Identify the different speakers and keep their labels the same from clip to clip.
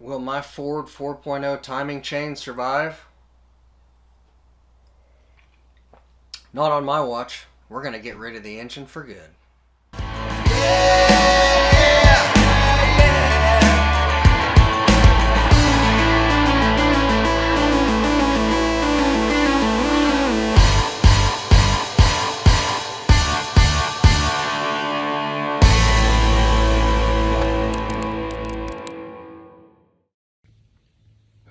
Speaker 1: Will my Ford 4.0 timing chain survive? Not on my watch. We're going to get rid of the engine for good.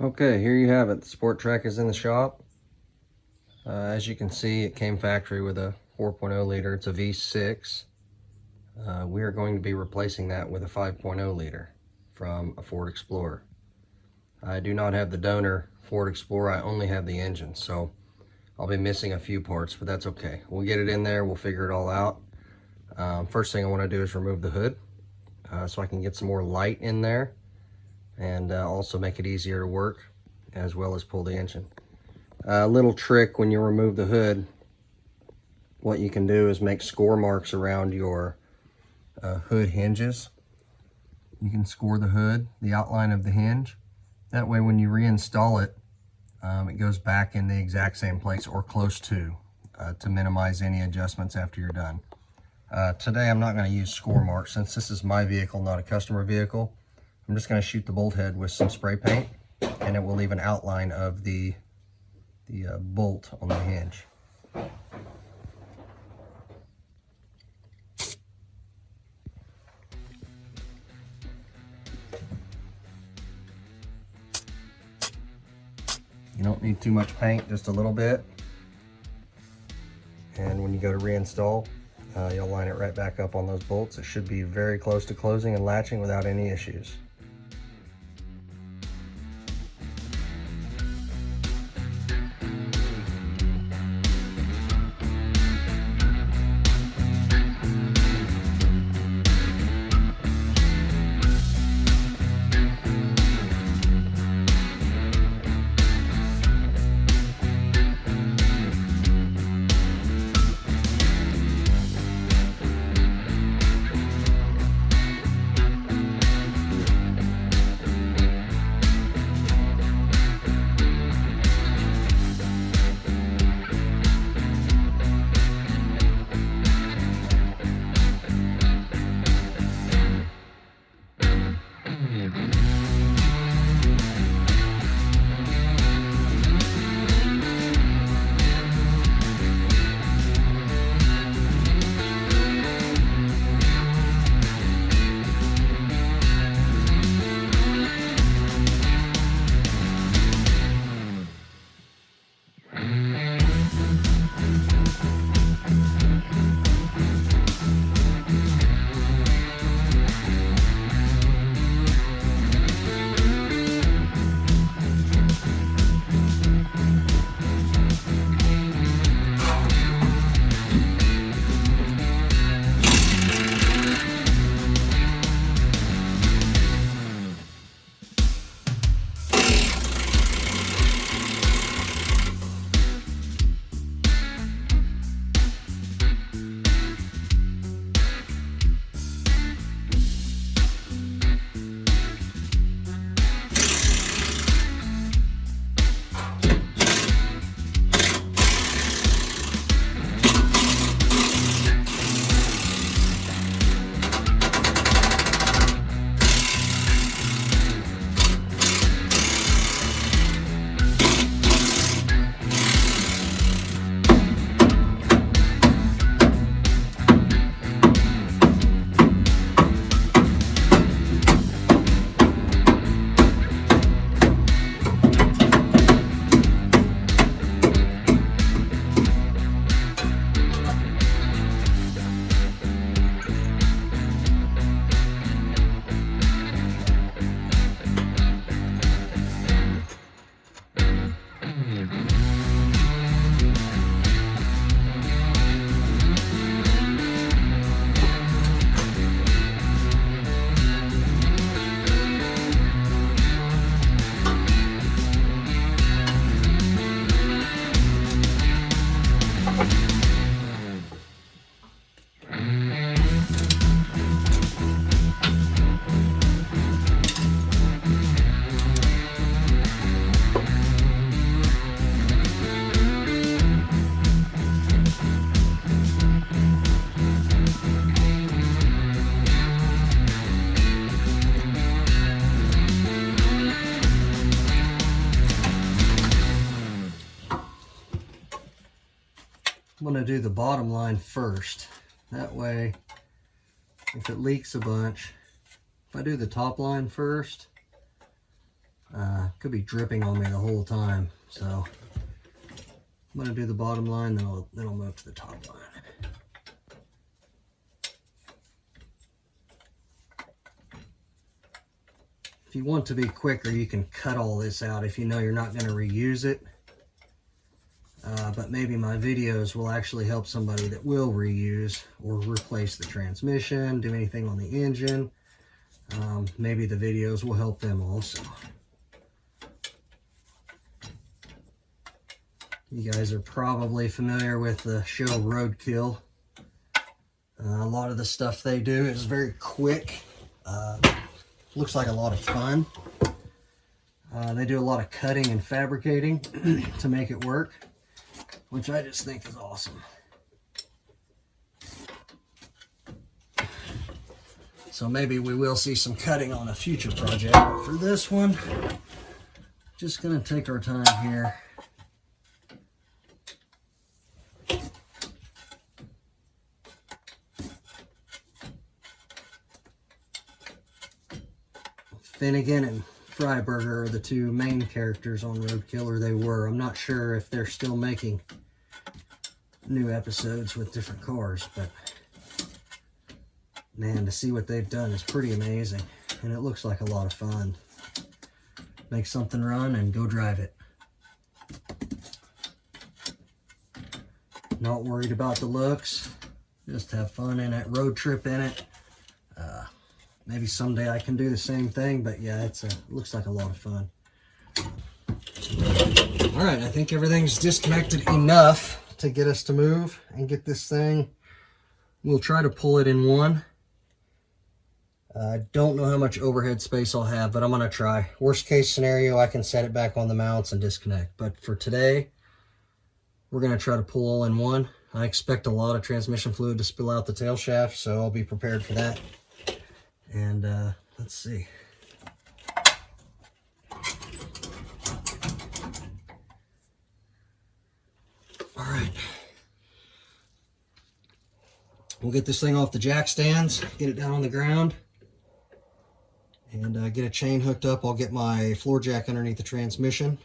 Speaker 1: Okay, here you have it. The Sport Trac is in the shop. As you can see, it came factory with a 4.0 liter. It's a V6. We are going to be replacing that with a 5.0 liter from a Ford Explorer. I do not have the donor Ford Explorer. I only have the engine, so I'll be missing a few parts, but that's okay. We'll get it in there. We'll figure it all out. First thing I want to do is remove the hood so I can get some more light in there and also make it easier to work, as well as pull the engine. A little trick when you remove the hood, what you can do is make score marks around your hood hinges. You can score the hood, the outline of the hinge. That way when you reinstall it, it goes back in the exact same place or close to minimize any adjustments after you're done. Today I'm not going to use score marks since this is my vehicle, not a customer vehicle. I'm just going to shoot the bolt head with some spray paint, and it will leave an outline of the bolt on the hinge. You don't need too much paint, just a little bit. And when you go to reinstall, you'll line it right back up on those bolts. It should be very close to closing and latching without any issues. I'm going to do the bottom line first. That way, if it leaks a bunch, if I do the top line first, it could be dripping on me the whole time. So I'm going to do the bottom line, then I'll move to the top line. If you want to be quicker, you can cut all this out if you know you're not going to reuse it. But maybe my videos will actually help somebody that will reuse or replace the transmission, do anything on the engine. Maybe the videos will help them also. You guys are probably familiar with the show Roadkill. A lot of the stuff they do is very quick. Looks like a lot of fun. They do a lot of cutting and fabricating to make it work, which I just think is awesome. So maybe we will see some cutting on a future project, but for this one, just gonna take our time here. Finnegan and Freiberger are the two main characters on Roadkill, or they were. I'm not sure if they're still making new episodes with different cars, but man, to see what they've done is pretty amazing, and it looks like a lot of fun. Make something run and go drive it. Not worried about the looks, just have fun in it, road trip in it. Maybe someday I can do the same thing, but yeah, it looks like a lot of fun. All right, I think everything's disconnected enough to get us to move and get this thing. We'll try to pull it in one. I don't know how much overhead space I'll have, but I'm gonna try. Worst case scenario, I can set it back on the mounts and disconnect. But for today, we're gonna try to pull all in one. I expect a lot of transmission fluid to spill out the tail shaft, so I'll be prepared for that. And let's see. All right. We'll get this thing off the jack stands, get it down on the ground, and get a chain hooked up. I'll get my floor jack underneath the transmission,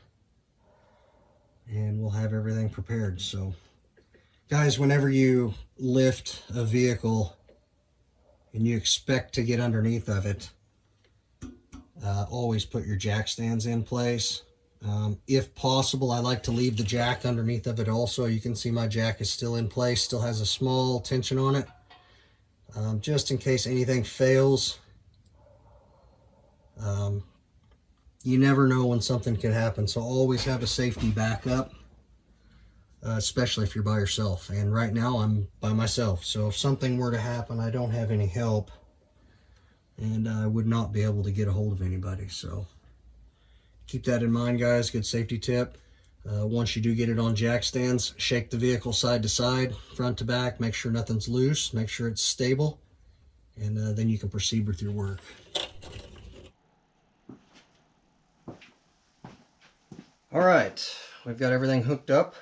Speaker 1: and we'll have everything prepared. So, guys, whenever you lift a vehicle and you expect to get underneath of it, always put your jack stands in place. If possible, I like to leave the jack underneath of it also. You can see my jack is still in place, still has a small tension on it. Just in case anything fails. You never know when something could happen, so always have a safety backup. Especially if you're by yourself, and right now I'm by myself, so if something were to happen, I don't have any help, and I would not be able to get a hold of anybody. So keep that in mind, guys. Good safety tip. Once you do get it on jack stands, shake the vehicle side to side, front to back, make sure nothing's loose, make sure it's stable, and then you can proceed with your work. All right, we've got everything hooked up.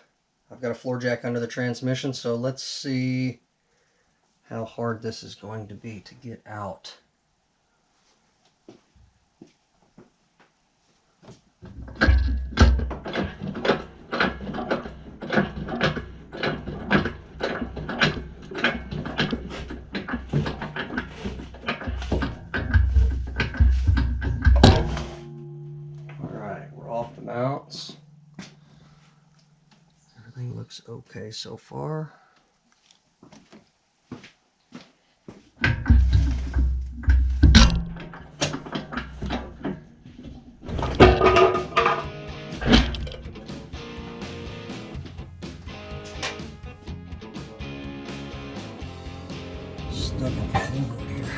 Speaker 1: I've got a floor jack under the transmission, so let's see how hard this is going to be to get out. All right, we're off the mounts. Everything looks okay so far. Stuck on the floor here.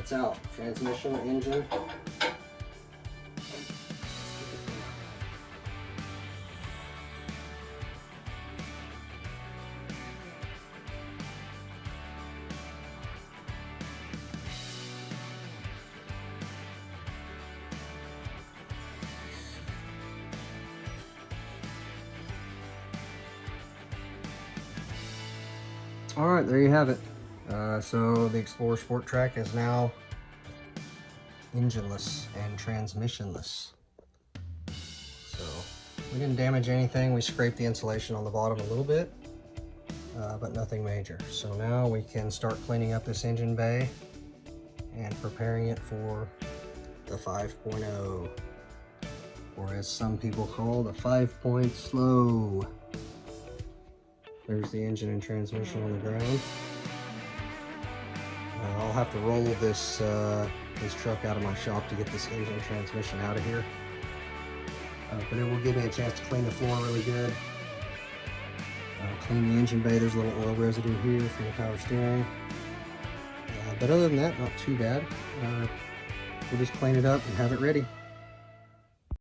Speaker 1: Lights out. Transmission, engine. All right, there you have it. So the Explorer Sport Trac is now engineless and transmissionless. So we didn't damage anything. We scraped the insulation on the bottom a little bit, but nothing major. So now we can start cleaning up this engine bay and preparing it for the 5.0, or as some people call the 5-point slow. There's the engine and transmission on the ground. I'll have to roll this truck out of my shop to get this engine and transmission out of here. But it will give me a chance to clean the floor really good. Clean the engine bay. There's a little oil residue here from the power steering. But other than that, not too bad. We'll just clean it up and have it ready.